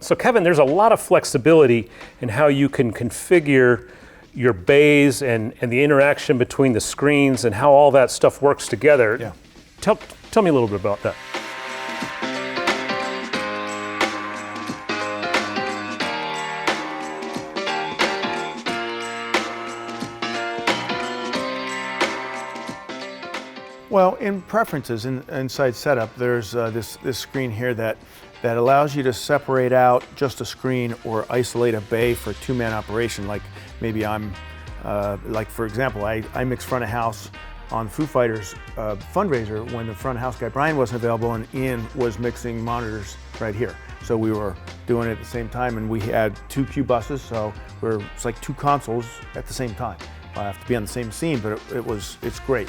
So Kevin, there's a lot of flexibility in how you can configure your bays and the interaction between the screens and how all that stuff works together. Yeah. Tell me a little bit about that. Well, in preferences, inside setup, there's this screen here that allows you to separate out just a screen or isolate a bay for a two-man operation. Like maybe like for example, I mix front of house on Foo Fighters fundraiser when the front of house guy Brian wasn't available and Ian was mixing monitors right here. So we were doing it at the same time, and we had two Q buses, so it's like two consoles at the same time. I have to be on the same scene, but it's great.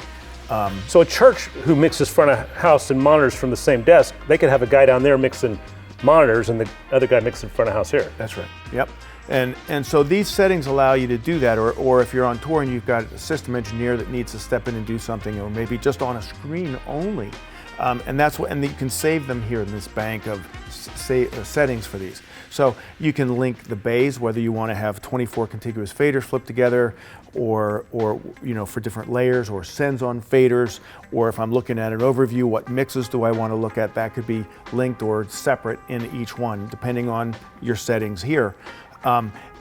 So a church who mixes front of house and monitors from the same desk, they could have a guy down there mixing monitors and the other guy mixing front of house here. That's right. Yep. And so these settings allow you to do that, or if you're on tour and you've got a system engineer that needs to step in and do something, or maybe just on a screen only, and you can save them here in this bank of settings for these. So you can link the bays, whether you want to have 24 contiguous faders flipped together, or for different layers, or sends on faders, or if I'm looking at an overview, what mixes do I want to look at? That could be linked or separate in each one, depending on your settings here.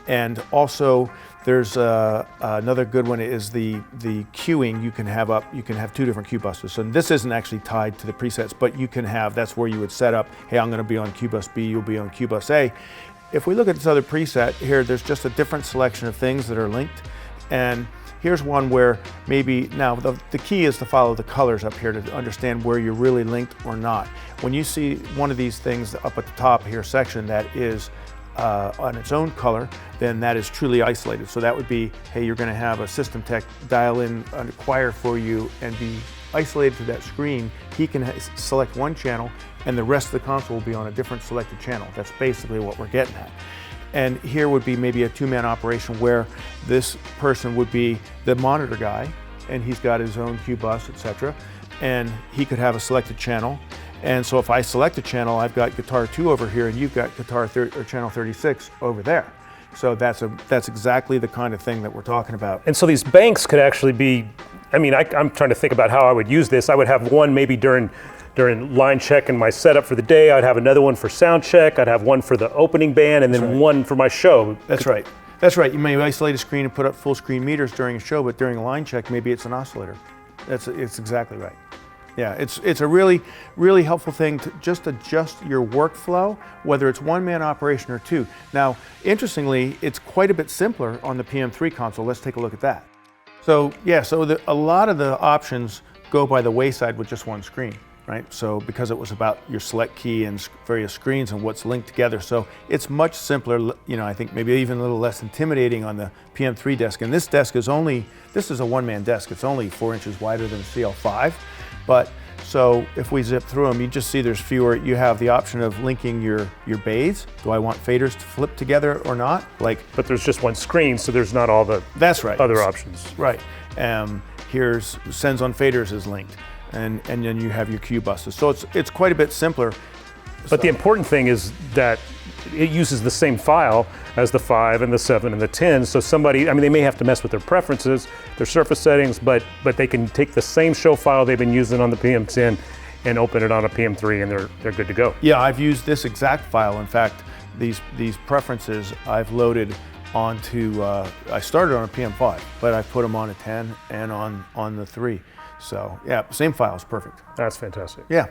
And also, there's another good one is the queuing. You can have two different queue buses. So this isn't actually tied to the presets, but you can have, that's where you would set up, hey, I'm going to be on queue bus B, you'll be on queue bus A. If we look at this other preset here, there's just a different selection of things that are linked. And here's one where maybe, now the key is to follow the colors up here to understand where you're really linked or not. When you see one of these things up at the top here section that is on its own color, then that is truly isolated. So that would be, hey, you're going to have a system tech dial in a choir for you and be isolated to that screen. He can select one channel and the rest of the console will be on a different selected channel. That's basically what we're getting at. And here would be maybe a two-man operation where this person would be the monitor guy and he's got his own Q bus, etc. And he could have a selected channel. And so if I select a channel, I've got guitar 2 over here and you've got channel 36 over there. So that's exactly the kind of thing that we're talking about. And so these banks could actually be, I'm trying to think about how I would use this. I would have one maybe during line check and my setup for the day. I'd have another one for sound check. I'd have one for the opening band and then one for my show. That's right. That's right. You may isolate a screen and put up full screen meters during a show, but during a line check, maybe it's an oscillator. It's exactly right. Yeah, it's a really, really helpful thing to just adjust your workflow, whether it's one-man operation or two. Now, interestingly, it's quite a bit simpler on the PM3 console. Let's take a look at that. So yeah, a lot of the options go by the wayside with just one screen, right? So because it was about your select key and various screens and what's linked together. So it's much simpler, I think maybe even a little less intimidating on the PM3 desk. And this desk is this is a one-man desk. It's only 4 inches wider than the CL5. But so if we zip through them, you just see there's fewer. You have the option of linking your bays. Do I want faders to flip together or not? But there's just one screen, so there's not all the other options. Right. Here's sends on faders is linked, and then you have your Q buses. So it's quite a bit simpler. But the important thing is that it uses the same file as the 5 and the 7 and the 10. So somebody, they may have to mess with their preferences, their surface settings, but they can take the same show file they've been using on the PM10 and open it on a PM3 and they're good to go. Yeah, I've used this exact file. In fact, these preferences I've loaded onto, I started on a PM5, but I put them on a 10 and on the 3. So yeah, same file is perfect. That's fantastic. Yeah.